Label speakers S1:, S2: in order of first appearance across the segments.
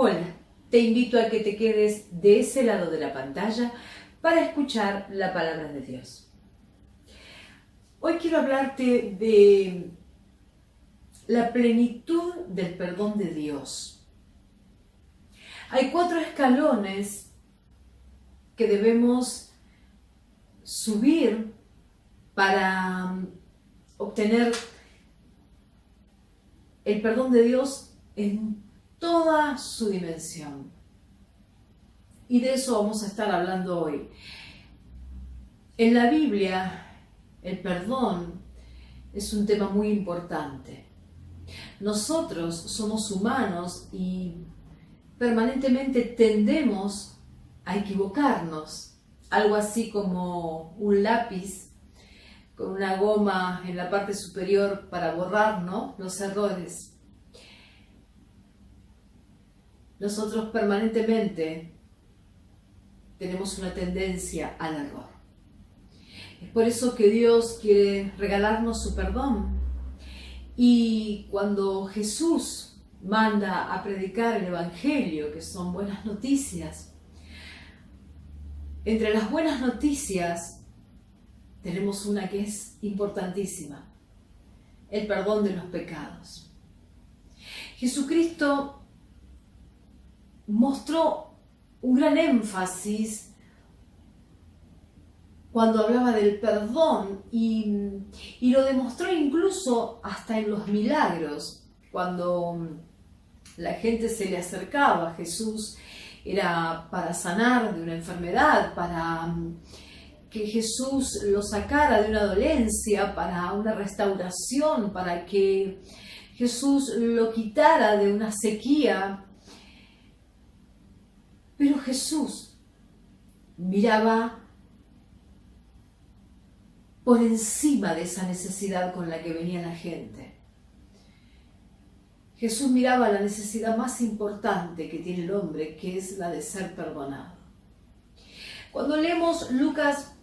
S1: Hola, te invito a que te quedes de ese lado de la pantalla para escuchar la palabra de Dios. Hoy quiero hablarte de la plenitud del perdón de Dios. Hay 4 escalones que debemos subir para obtener el perdón de Dios en toda su dimensión. Y de eso vamos a estar hablando hoy. En la Biblia, el perdón es un tema muy importante. Nosotros somos humanos y permanentemente tendemos a equivocarnos. Algo así como un lápiz con una goma en la parte superior para borrar, ¿no?, los errores. Nosotros permanentemente tenemos una tendencia al error. Es por eso que Dios quiere regalarnos su perdón. Y cuando Jesús manda a predicar el Evangelio, que son buenas noticias, entre las buenas noticias tenemos una que es importantísima: el perdón de los pecados. Jesucristo mostró un gran énfasis cuando hablaba del perdón y lo demostró incluso hasta en los milagros. Cuando la gente se le acercaba a Jesús, era para sanar de una enfermedad, para que Jesús lo sacara de una dolencia, para una restauración, para que Jesús lo quitara de una sequía. Pero Jesús miraba por encima de esa necesidad con la que venía la gente. Jesús miraba la necesidad más importante que tiene el hombre, que es la de ser perdonado. Cuando leemos Lucas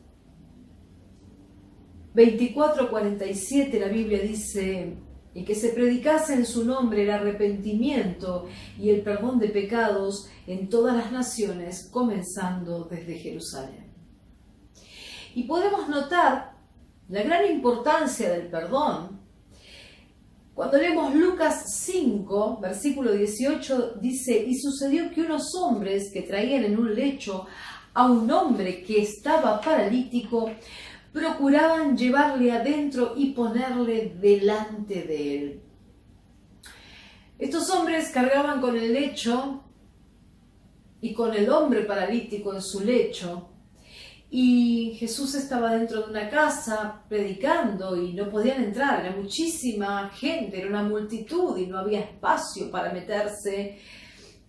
S1: 24:47, la Biblia dice: y que se predicase en su nombre el arrepentimiento y el perdón de pecados en todas las naciones, comenzando desde Jerusalén. Y podemos notar la gran importancia del perdón. Cuando leemos Lucas 5, versículo 18, dice: y sucedió que unos hombres que traían en un lecho a un hombre que estaba paralítico, procuraban llevarle adentro y ponerle delante de él. Estos hombres cargaban con el lecho y con el hombre paralítico en su lecho, y Jesús estaba dentro de una casa predicando y no podían entrar, era muchísima gente, era una multitud y no había espacio para meterse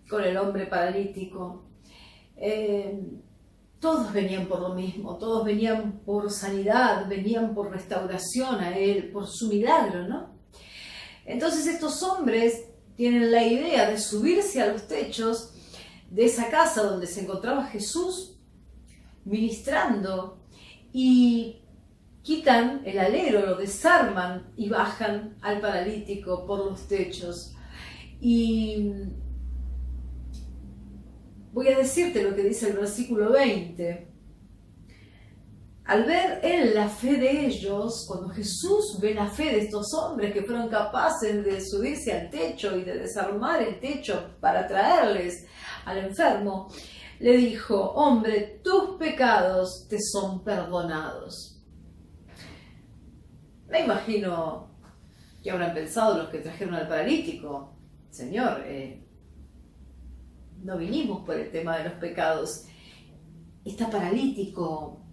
S1: con el hombre paralítico. Todos venían por lo mismo, todos venían por sanidad, venían por restauración a él, por su milagro, ¿no? Entonces estos hombres tienen la idea de subirse a los techos de esa casa donde se encontraba Jesús ministrando y quitan el alero, lo desarman y bajan al paralítico por los techos. Y voy a decirte lo que dice el versículo 20. Al ver él la fe de ellos, cuando Jesús ve la fe de estos hombres que fueron capaces de subirse al techo y de desarmar el techo para traerles al enfermo, le dijo: hombre, tus pecados te son perdonados. Me imagino que habrán pensado los que trajeron al paralítico: Señor, no vinimos por el tema de los pecados. Está paralítico,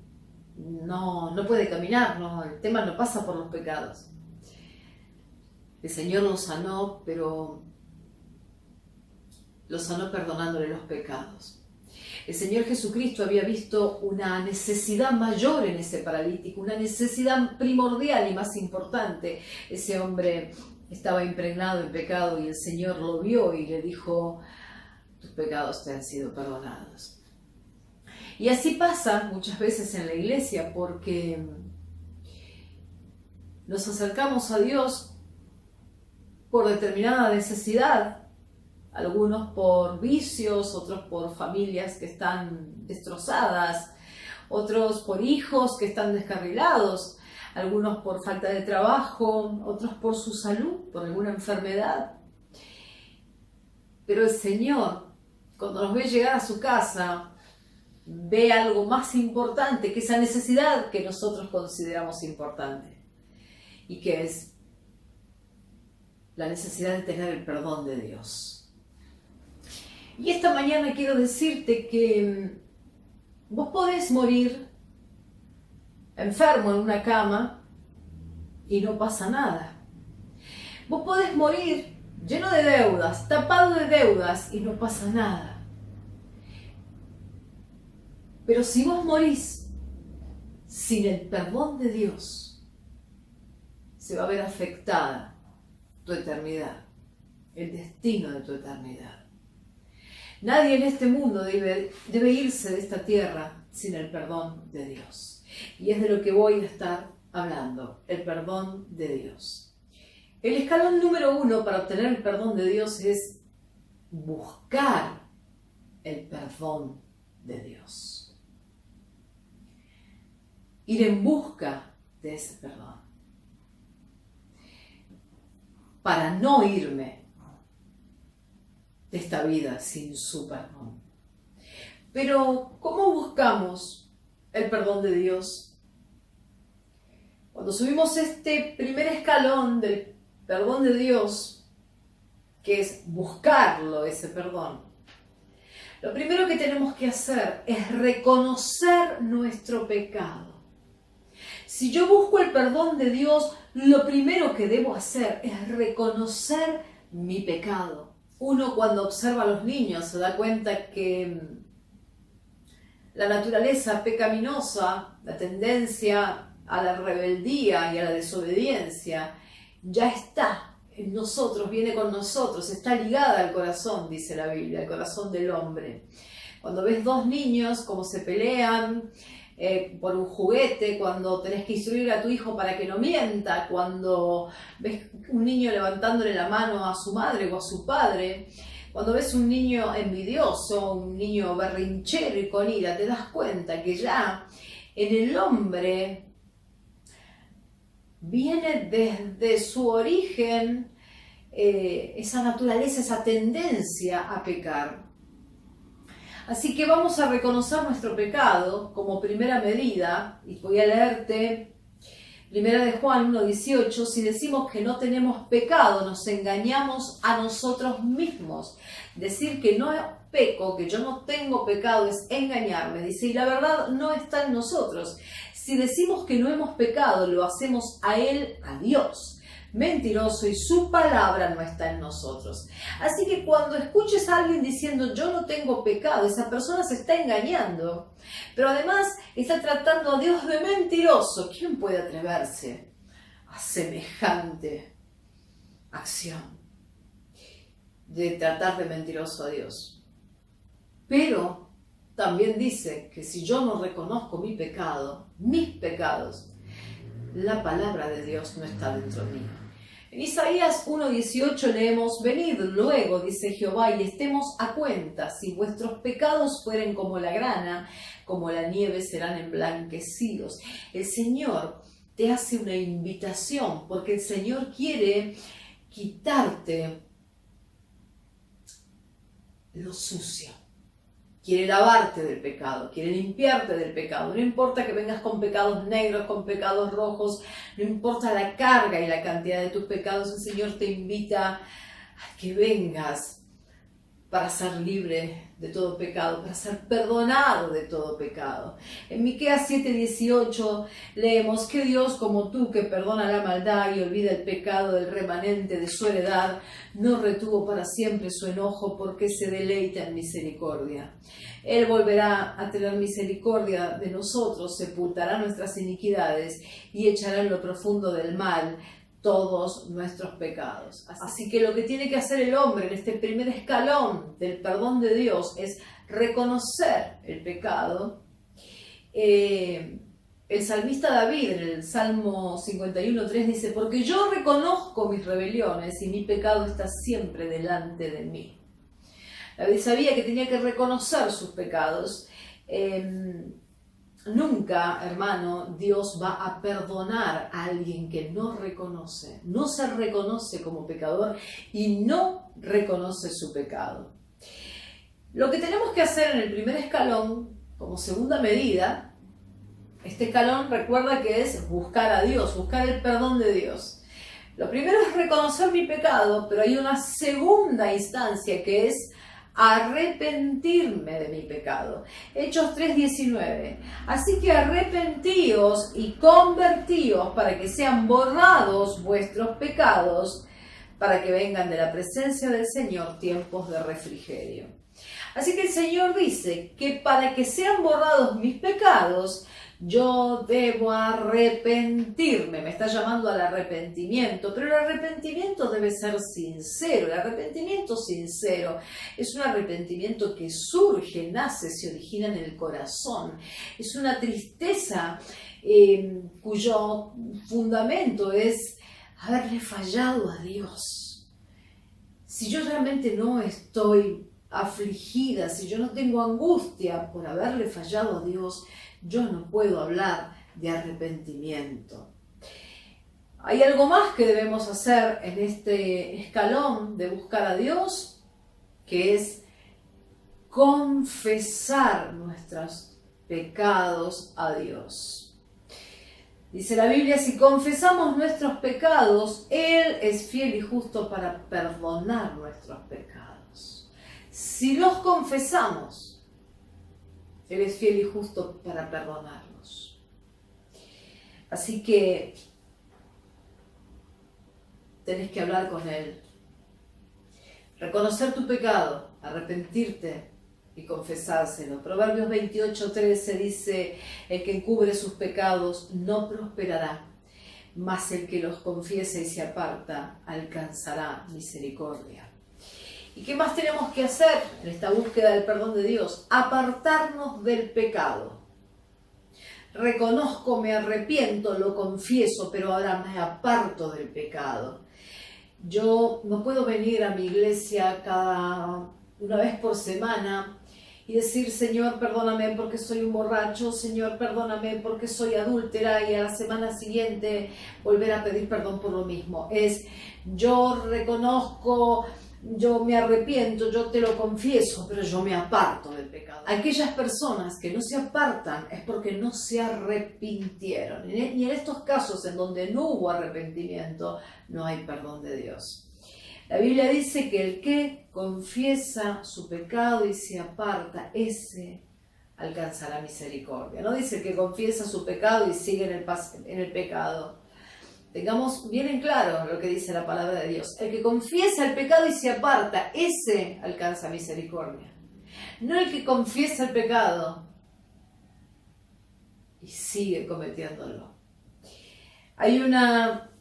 S1: no puede caminar, no, el tema no pasa por los pecados. El Señor lo sanó, pero lo sanó perdonándole los pecados. El Señor Jesucristo había visto una necesidad mayor en ese paralítico, una necesidad primordial y más importante. Ese hombre estaba impregnado en pecado y el Señor lo vio y le dijo: tus pecados te han sido perdonados. Y así pasa muchas veces en la iglesia, porque nos acercamos a Dios por determinada necesidad algunos por vicios, otros por familias que están destrozadas, otros por hijos que están descarrilados, algunos por falta de trabajo, otros por su salud, por alguna enfermedad. Pero el Señor, cuando nos ve llegar a su casa, ve algo más importante que esa necesidad que nosotros consideramos importante, y que es la necesidad de tener el perdón de Dios. Y esta mañana quiero decirte que vos podés morir enfermo en una cama y no pasa nada. Vos podés morir lleno de deudas, tapado de deudas y no pasa nada. Pero si vos morís sin el perdón de Dios, se va a ver afectada tu eternidad, el destino de tu eternidad. Nadie en este mundo debe irse de esta tierra sin el perdón de Dios. Y es de lo que voy a estar hablando, el perdón de Dios. El escalón número 1 para obtener el perdón de Dios es buscar el perdón de Dios. Ir en busca de ese perdón. Para no irme de esta vida sin su perdón. Pero, ¿cómo buscamos el perdón de Dios? Cuando subimos este primer escalón del perdón de Dios, que es buscarlo, ese perdón, lo primero que tenemos que hacer es reconocer nuestro pecado. Si yo busco el perdón de Dios, lo primero que debo hacer es reconocer mi pecado. Uno, cuando observa a los niños, se da cuenta que la naturaleza pecaminosa, la tendencia a la rebeldía y a la desobediencia, ya está en nosotros, viene con nosotros, está ligada al corazón, dice la Biblia, al corazón del hombre. Cuando ves dos niños como se pelean por un juguete, cuando tenés que instruir a tu hijo para que no mienta, cuando ves un niño levantándole la mano a su madre o a su padre, cuando ves un niño envidioso, un niño berrinchero y con ira, te das cuenta que ya en el hombre viene desde su origen esa naturaleza, esa tendencia a pecar. Así que vamos a reconocer nuestro pecado como primera medida, y voy a leerte Primera de Juan 1:18, si decimos que no tenemos pecado, nos engañamos a nosotros mismos. Decir que no peco, que yo no tengo pecado, es engañarme, dice, y la verdad no está en nosotros. Si decimos que no hemos pecado, lo hacemos a Él, a Dios, mentiroso, y su palabra no está en nosotros. Así que cuando escuches a alguien diciendo yo no tengo pecado, esa persona se está engañando, pero además está tratando a Dios de mentiroso. ¿Quién puede atreverse a semejante acción de tratar de mentiroso a Dios? Pero también dice que si yo no reconozco mi pecado, mis pecados, la palabra de Dios no está dentro mío. En Isaías 1:18 leemos, venid luego, dice Jehová, y estemos a cuenta, si vuestros pecados fueren como la grana, como la nieve serán emblanquecidos. El Señor te hace una invitación, porque el Señor quiere quitarte lo sucio. Quiere lavarte del pecado, quiere limpiarte del pecado. No importa que vengas con pecados negros, con pecados rojos, no importa la carga y la cantidad de tus pecados, el Señor te invita a que vengas para ser libre de todo pecado, para ser perdonado de todo pecado. En Miqueas 7:18 leemos que Dios, como tú, que perdona la maldad y olvida el pecado del remanente de su heredad, no retuvo para siempre su enojo, porque se deleita en misericordia. Él volverá a tener misericordia de nosotros, sepultará nuestras iniquidades y echará en lo profundo del mal todos nuestros pecados. Así que lo que tiene que hacer el hombre en este primer escalón del perdón de Dios es reconocer el pecado. El salmista David en el Salmo 51:3 dice, porque yo reconozco mis rebeliones y mi pecado está siempre delante de mí. David sabía que tenía que reconocer sus pecados. Nunca, hermano, Dios va a perdonar a alguien que no reconoce, no se reconoce como pecador y no reconoce su pecado. Lo que tenemos que hacer en el primer escalón, como segunda medida, este escalón recuerda que es buscar a Dios, buscar el perdón de Dios. Lo primero es reconocer mi pecado, pero hay una segunda instancia que es arrepentirme de mi pecado. Hechos 3:19. Así que arrepentíos y convertíos para que sean borrados vuestros pecados, para que vengan de la presencia del Señor tiempos de refrigerio. Así que el Señor dice que para que sean borrados mis pecados, yo debo arrepentirme. Me está llamando al arrepentimiento, pero el arrepentimiento debe ser sincero. El arrepentimiento sincero es un arrepentimiento que surge, nace, se origina en el corazón. Es una tristeza cuyo fundamento es haberle fallado a Dios. Si yo realmente no estoy afligida, si yo no tengo angustia por haberle fallado a Dios, yo no puedo hablar de arrepentimiento. Hay algo más que debemos hacer en este escalón de buscar a Dios, que es confesar nuestros pecados a Dios. Dice la Biblia, si confesamos nuestros pecados, Él es fiel y justo para perdonar nuestros pecados. Si los confesamos, Él es fiel y justo para perdonarnos. Así que tenés que hablar con Él, reconocer tu pecado, arrepentirte y confesárselo. Proverbios 28:13 dice, el que encubre sus pecados no prosperará, mas el que los confiesa y se aparta alcanzará misericordia. ¿Y qué más tenemos que hacer en esta búsqueda del perdón de Dios? Apartarnos del pecado. Reconozco, me arrepiento, lo confieso, pero ahora me aparto del pecado. Yo no puedo venir a mi iglesia una vez por semana y decir, Señor, perdóname porque soy un borracho, Señor, perdóname porque soy adúltera, y a la semana siguiente volver a pedir perdón por lo mismo. Yo reconozco, yo me arrepiento, yo te lo confieso, pero yo me aparto del pecado. Aquellas personas que no se apartan es porque no se arrepintieron. Y en estos casos en donde no hubo arrepentimiento, no hay perdón de Dios. La Biblia dice que el que confiesa su pecado y se aparta, ese alcanzará misericordia. No dice el que confiesa su pecado y sigue en el pecado. Tengamos bien en claro lo que dice la palabra de Dios. El que confiesa el pecado y se aparta, ese alcanza misericordia. No el que confiesa el pecado y sigue cometiéndolo. Hay una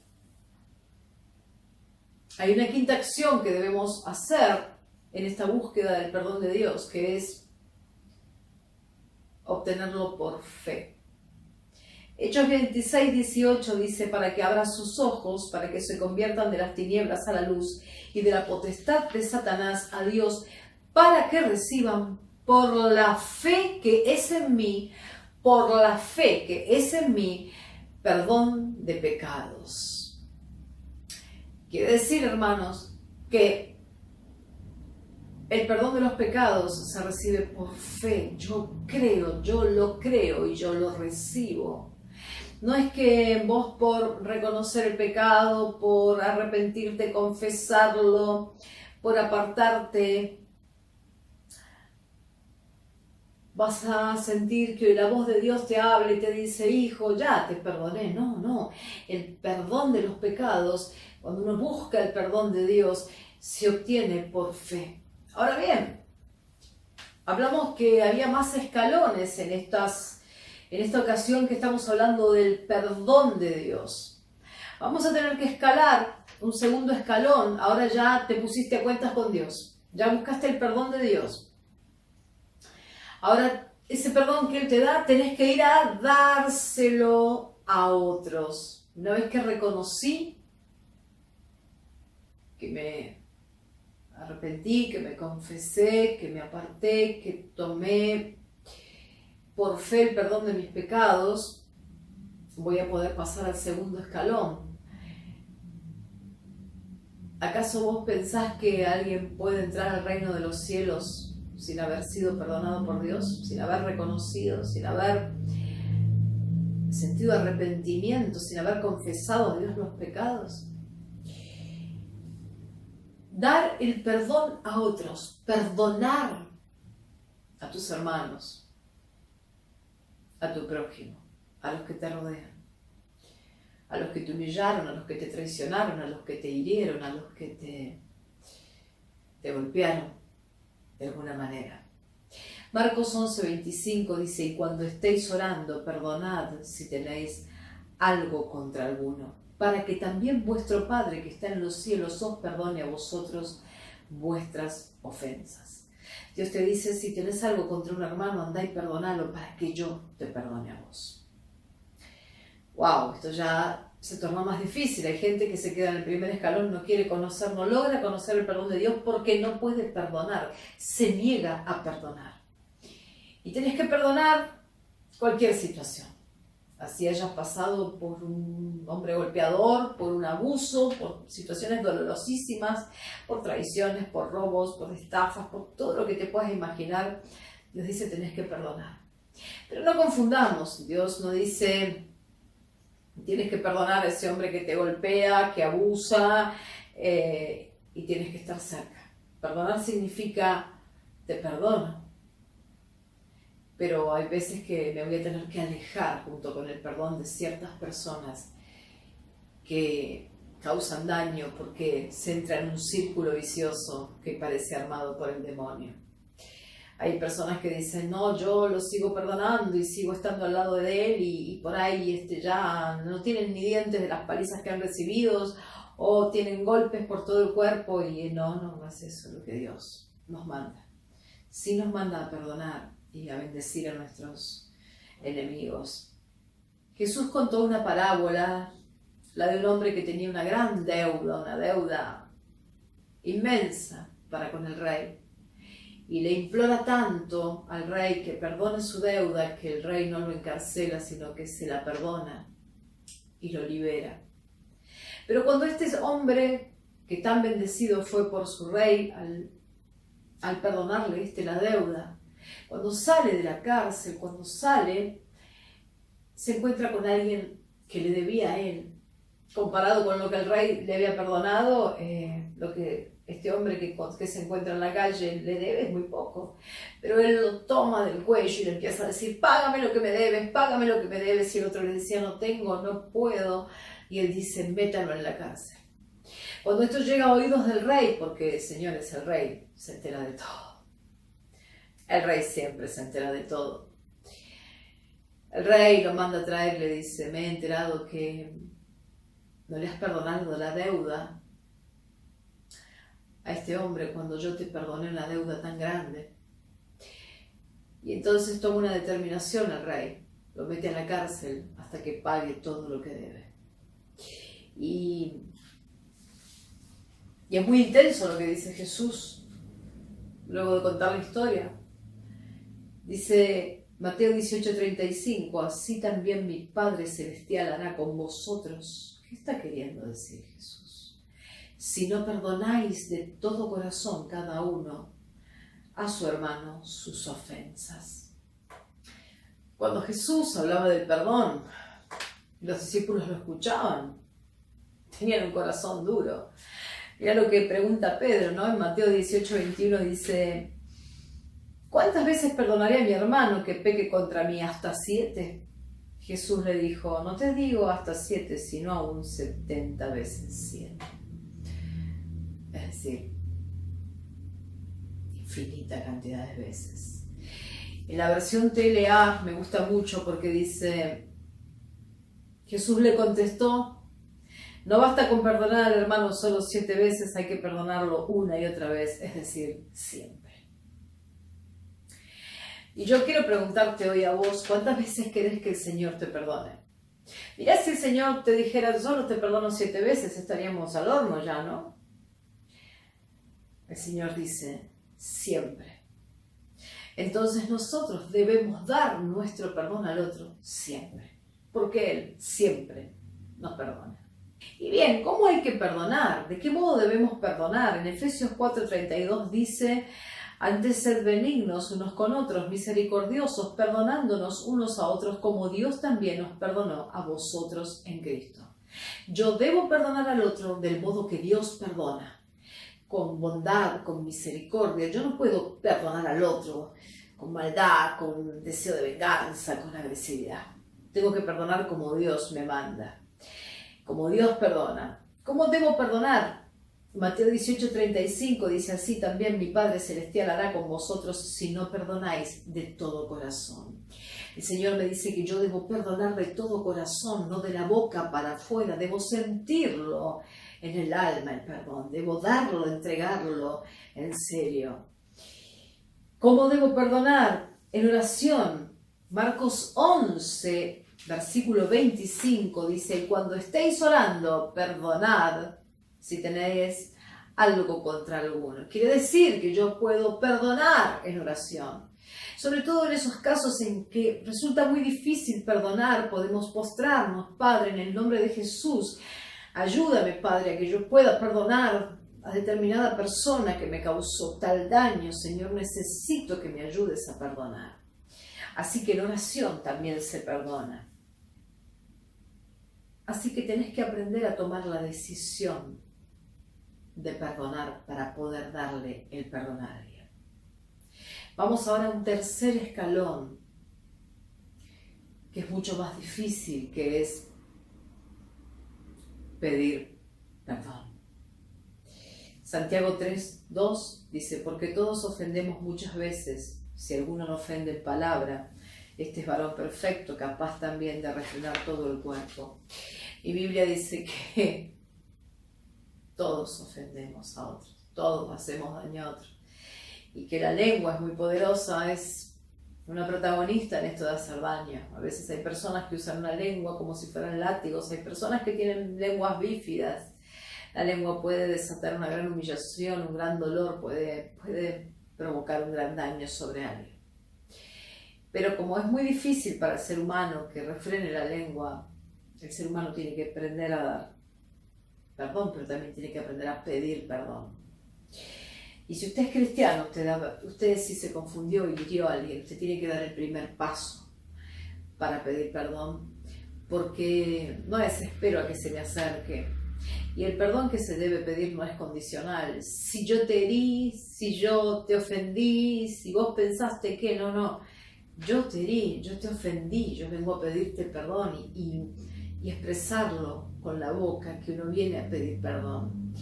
S1: quinta acción que debemos hacer en esta búsqueda del perdón de Dios, que es obtenerlo por fe. Hechos 26:18 dice, para que abra sus ojos, para que se conviertan de las tinieblas a la luz y de la potestad de Satanás a Dios, para que reciban por la fe que es en mí, por la fe que es en mí, perdón de pecados. Quiere decir, hermanos, que el perdón de los pecados se recibe por fe. Yo creo, yo lo creo y yo lo recibo. No es que vos por reconocer el pecado, por arrepentirte, confesarlo, por apartarte, vas a sentir que la voz de Dios te habla y te dice, hijo, ya te perdoné. No. El perdón de los pecados, cuando uno busca el perdón de Dios, se obtiene por fe. Ahora bien, hablamos que había más escalones en esta ocasión que estamos hablando del perdón de Dios. Vamos a tener que escalar un segundo escalón. Ahora ya te pusiste a cuentas con Dios. Ya buscaste el perdón de Dios. Ahora, ese perdón que Él te da, tenés que ir a dárselo a otros. Una vez que reconocí que me arrepentí, que me confesé, que me aparté, que tomé por fe el perdón de mis pecados, voy a poder pasar al segundo escalón. ¿Acaso vos pensás que alguien puede entrar al reino de los cielos sin haber sido perdonado por Dios, sin haber reconocido, sin haber sentido arrepentimiento, sin haber confesado a Dios los pecados? Dar el perdón a otros, perdonar a tus hermanos, a tu prójimo, a los que te rodean, a los que te humillaron, a los que te traicionaron, a los que te hirieron, a los que te golpearon de alguna manera. Marcos 11:25 dice: y cuando estéis orando, perdonad si tenéis algo contra alguno, para que también vuestro Padre que está en los cielos os perdone a vosotros vuestras ofensas. Dios te dice: si tenés algo contra un hermano, andá y perdonalo para que yo te perdone a vos. Wow, esto ya se tornó más difícil. Hay gente que se queda en el primer escalón, no quiere conocer, no logra conocer el perdón de Dios porque no puede perdonar, se niega a perdonar. Y tenés que perdonar cualquier situación. Así hayas pasado por un hombre golpeador, por un abuso, por situaciones dolorosísimas, por traiciones, por robos, por estafas, por todo lo que te puedas imaginar. Dios dice: tenés que perdonar. Pero no confundamos, Dios no dice: tienes que perdonar a ese hombre que te golpea, que abusa, y tienes que estar cerca. Perdonar significa: te perdono, pero hay veces que me voy a tener que alejar junto con el perdón de ciertas personas que causan daño porque se entra en un círculo vicioso que parece armado por el demonio. Hay personas que dicen: no, yo lo sigo perdonando y sigo estando al lado de él y por ahí ya no tienen ni dientes de las palizas que han recibido o tienen golpes por todo el cuerpo, y no es eso lo que Dios nos manda. Sí nos manda a perdonar y a bendecir a nuestros enemigos. Jesús contó una parábola, la de un hombre que tenía una gran deuda, una deuda inmensa para con el rey. Y le implora tanto al rey que perdone su deuda, que el rey no lo encarcela, sino que se la perdona y lo libera. Pero cuando este hombre, que tan bendecido fue por su rey, al perdonarle la deuda, cuando sale de la cárcel, cuando sale, se encuentra con alguien que le debía a él. Comparado con lo que el rey le había perdonado, lo que este hombre que se encuentra en la calle le debe es muy poco. Pero él lo toma del cuello y le empieza a decir: págame lo que me debes, págame lo que me debes. Y el otro le decía: no tengo, no puedo. Y él dice: métalo en la cárcel. Cuando esto llega a oídos del rey, porque, señores, el rey se entera de todo. El rey siempre se entera de todo. El rey lo manda a traer, le dice: me he enterado que no le has perdonado la deuda a este hombre cuando yo te perdoné una deuda tan grande. Y entonces toma una determinación el rey, lo mete a la cárcel hasta que pague todo lo que debe. Y es muy intenso lo que dice Jesús luego de contar la historia. Dice Mateo 18:35: así también mi Padre Celestial hará con vosotros. ¿Qué está queriendo decir Jesús? Si no perdonáis de todo corazón cada uno a su hermano sus ofensas. Cuando Jesús hablaba del perdón, los discípulos lo escuchaban, tenían un corazón duro. Mira lo que pregunta Pedro, ¿no? En Mateo 18:21 dice: ¿cuántas veces perdonaré a mi hermano que peque contra mí? ¿Hasta 7? Jesús le dijo: no te digo hasta 7, sino aún 70 veces 100. Es decir, infinita cantidad de veces. En la versión TLA me gusta mucho porque dice: Jesús le contestó: no basta con perdonar al hermano solo 7 veces, hay que perdonarlo una y otra vez, es decir, siempre. Y yo quiero preguntarte hoy a vos: ¿cuántas veces querés que el Señor te perdone? Mirá, si el Señor te dijera: solo te perdono 7 veces, estaríamos al horno ya, ¿no? El Señor dice, siempre. Entonces nosotros debemos dar nuestro perdón al otro siempre, porque Él siempre nos perdona. Y bien, ¿cómo hay que perdonar? ¿De qué modo debemos perdonar? En Efesios 4:32 dice, antes sed benignos unos con otros, misericordiosos, perdonándonos unos a otros, como Dios también os perdonó a vosotros en Cristo. Yo debo perdonar al otro del modo que Dios perdona, con bondad, con misericordia. Yo no puedo perdonar al otro con maldad, con deseo de venganza, con agresividad. Tengo que perdonar como Dios me manda, como Dios perdona. ¿Cómo debo perdonar? Mateo 18:35 dice así, también mi Padre Celestial hará con vosotros si no perdonáis de todo corazón. El Señor me dice que yo debo perdonar de todo corazón, no de la boca para afuera, debo sentirlo en el alma el perdón, debo darlo, entregarlo en serio. ¿Cómo debo perdonar? En oración. Marcos 11, versículo 25 dice, cuando estéis orando, perdonad si tenéis algo contra alguno. Quiere decir que yo puedo perdonar en oración. Sobre todo en esos casos en que resulta muy difícil perdonar, podemos postrarnos, Padre, en el nombre de Jesús. Ayúdame, Padre, a que yo pueda perdonar a determinada persona que me causó tal daño. Señor, necesito que me ayudes a perdonar. Así que en oración también se perdona. Así que tenés que aprender a tomar la decisión de perdonar para poder darle el perdón a alguien. Vamos ahora a un tercer escalón, que es mucho más difícil, que es pedir perdón. Santiago 3:2 dice, porque todos ofendemos muchas veces, si alguno no ofende en palabra, este es varón perfecto, capaz también de refrenar todo el cuerpo. Y Biblia dice que todos ofendemos a otros, todos hacemos daño a otros. Y que la lengua es muy poderosa, es una protagonista en esto de hacer daño. A veces hay personas que usan una lengua como si fueran látigos, hay personas que tienen lenguas bífidas. La lengua puede desatar una gran humillación, un gran dolor, puede provocar un gran daño sobre alguien. Pero como es muy difícil para el ser humano que refrene la lengua, el ser humano tiene que aprender a dar perdón, pero también tiene que aprender a pedir perdón. Y si usted es cristiano, usted si se confundió y hirió a alguien, usted tiene que dar el primer paso para pedir perdón, porque no desespero a que se me acerque. Y el perdón que se debe pedir no es condicional. Si yo te herí, si yo te ofendí, si vos pensaste que no. Yo te herí, yo te ofendí, yo vengo a pedirte perdón y expresarlo con la boca que uno viene a pedir perdón.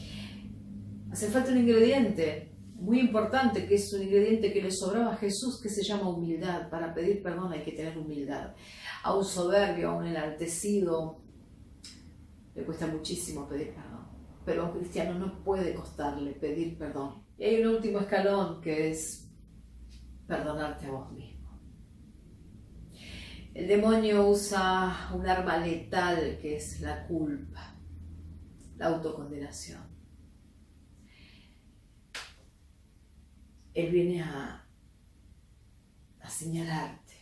S1: Hace falta un ingrediente muy importante, que es un ingrediente que le sobraba a Jesús, que se llama humildad. Para pedir perdón hay que tener humildad. A un soberbio, a un enaltecido, le cuesta muchísimo pedir perdón. Pero a un cristiano no puede costarle pedir perdón. Y hay un último escalón que es perdonarte a vos mismo. El demonio usa un arma letal que es la culpa, la autocondenación. Él viene a señalarte.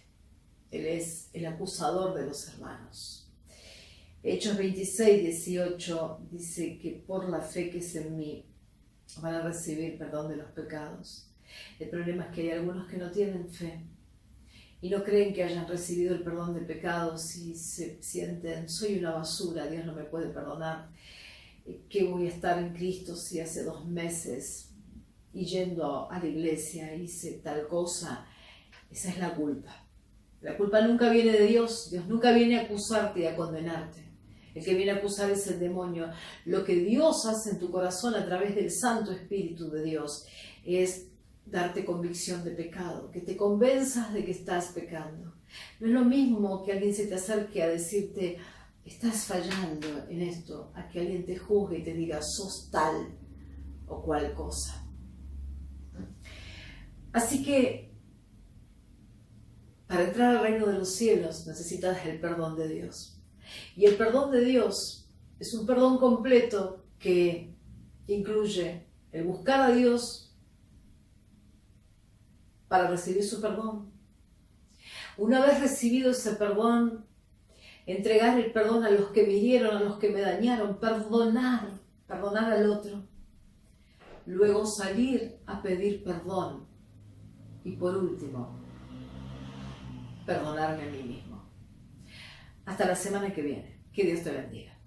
S1: Él es el acusador de los hermanos. Hechos 26:18 dice que por la fe que es en mí van a recibir perdón de los pecados. El problema es que hay algunos que no tienen fe y no creen que hayan recibido el perdón de pecados y se sienten, soy una basura, Dios no me puede perdonar. ¿Qué voy a estar en Cristo si hace 2 meses y yendo a la iglesia hice tal cosa? Esa es la culpa. La culpa nunca viene de Dios. Dios nunca viene a acusarte y a condenarte. El que viene a acusar es el demonio. Lo que Dios hace en tu corazón a través del Santo Espíritu de Dios es darte convicción de pecado, que te convenzas de que estás pecando. No es lo mismo que alguien se te acerque a decirte, estás fallando en esto, a que alguien te juzgue y te diga, sos tal o cual cosa. Así que, para entrar al reino de los cielos necesitas el perdón de Dios. Y el perdón de Dios es un perdón completo que incluye el buscar a Dios para recibir su perdón. Una vez recibido ese perdón, entregar el perdón a los que me hirieron, a los que me dañaron, perdonar al otro. Luego salir a pedir perdón. Y por último, perdonarme a mí mismo. Hasta la semana que viene. Que Dios te bendiga.